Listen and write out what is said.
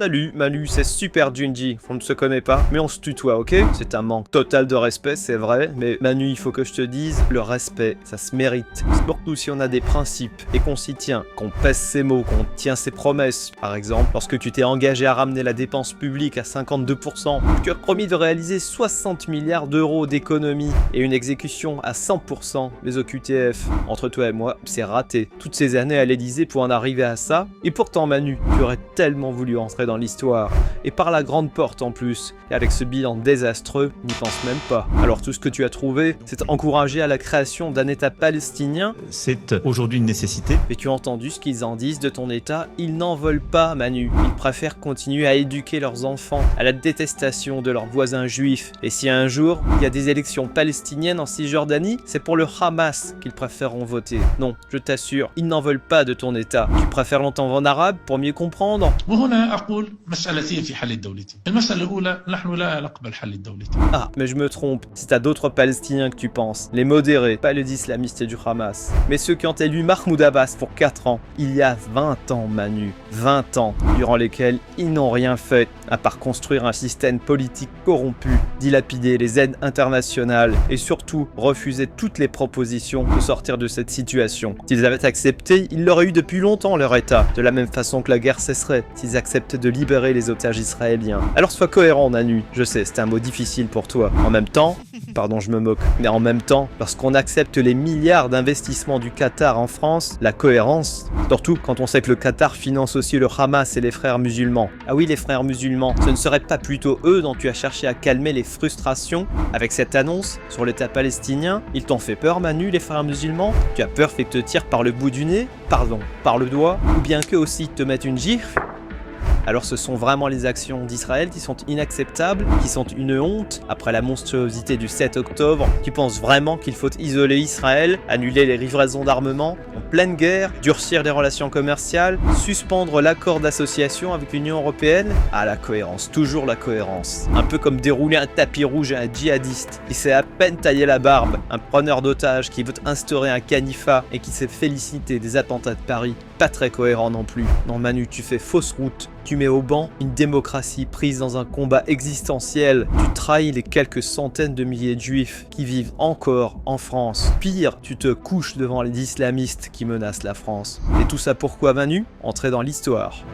Salut Manu, c'est Super Junji, on ne se connaît pas, mais on se tutoie, ok? C'est un manque total de respect, c'est vrai, mais Manu, il faut que je te dise, le respect, ça se mérite. Surtout si on a des principes et qu'on s'y tient, qu'on pèse ses mots, qu'on tient ses promesses. Par exemple, lorsque tu t'es engagé à ramener la dépense publique à 52%, tu as promis de réaliser 60 milliards d'euros d'économies et une exécution à 100%, les OQTF. Entre toi et moi, c'est raté. Toutes ces années à l'Elysée pour en arriver à ça, et pourtant Manu, tu aurais tellement voulu entrer dans l'histoire, et par la grande porte en plus, et avec ce bilan désastreux, n'y pense même pas. Alors tout ce que tu as trouvé, c'est encourager à la création d'un État palestinien. C'est aujourd'hui une nécessité. Mais tu as entendu ce qu'ils en disent de ton État? Ils n'en veulent pas, Manu. Ils préfèrent continuer à éduquer leurs enfants à la détestation de leurs voisins juifs. Et si un jour, il y a des élections palestiniennes en Cisjordanie, c'est pour le Hamas qu'ils préféreront voter. Non, je t'assure, ils n'en veulent pas de ton État. Tu préfères l'entendre en arabe pour mieux comprendre? Ah, mais je me trompe, c'est à d'autres Palestiniens que tu penses. Les modérés, pas les islamistes du Hamas. Mais ceux qui ont élu Mahmoud Abbas pour 4 ans, il y a 20 ans, Manu. 20 ans, durant lesquels ils n'ont rien fait, à part construire un système politique corrompu, dilapider les aides internationales et surtout refuser toutes les propositions de sortir de cette situation. S'ils avaient accepté, ils l'auraient eu depuis longtemps leur État, de la même façon que la guerre cesserait, s'ils acceptent de libérer les otages israéliens. Alors sois cohérent, Manu. Je sais, c'est un mot difficile pour toi. En même temps, pardon, je me moque, mais en même temps, lorsqu'on accepte les milliards d'investissements du Qatar en France, la cohérence, surtout quand on sait que le Qatar finance aussi le Hamas et les frères musulmans. Ah oui, les frères musulmans, ce ne serait pas plutôt eux dont tu as cherché à calmer les frustrations avec cette annonce sur l'État palestinien? Ils t'ont fait peur, Manu, les frères musulmans? Tu as peur qu'ils te tirent par le bout du nez? Pardon, par le doigt? Ou bien qu'eux aussi te mettent une gifle? Alors ce sont vraiment les actions d'Israël qui sont inacceptables, qui sont une honte après la monstruosité du 7 octobre. Tu penses vraiment qu'il faut isoler Israël, annuler les livraisons d'armement en pleine guerre, durcir les relations commerciales, suspendre l'accord d'association avec l'Union européenne? Ah, la cohérence, toujours la cohérence. Un peu comme dérouler un tapis rouge à un djihadiste qui s'est à peine taillé la barbe, un preneur d'otages qui veut instaurer un califat et qui s'est félicité des attentats de Paris. Pas très cohérent non plus. Non Manu, tu fais fausse route. Tu mets au banc une démocratie prise dans un combat existentiel. Tu trahis les quelques centaines de milliers de juifs qui vivent encore en France. Pire, tu te couches devant les islamistes qui menacent la France. Et tout ça pourquoi, Manu? Entrer dans l'histoire.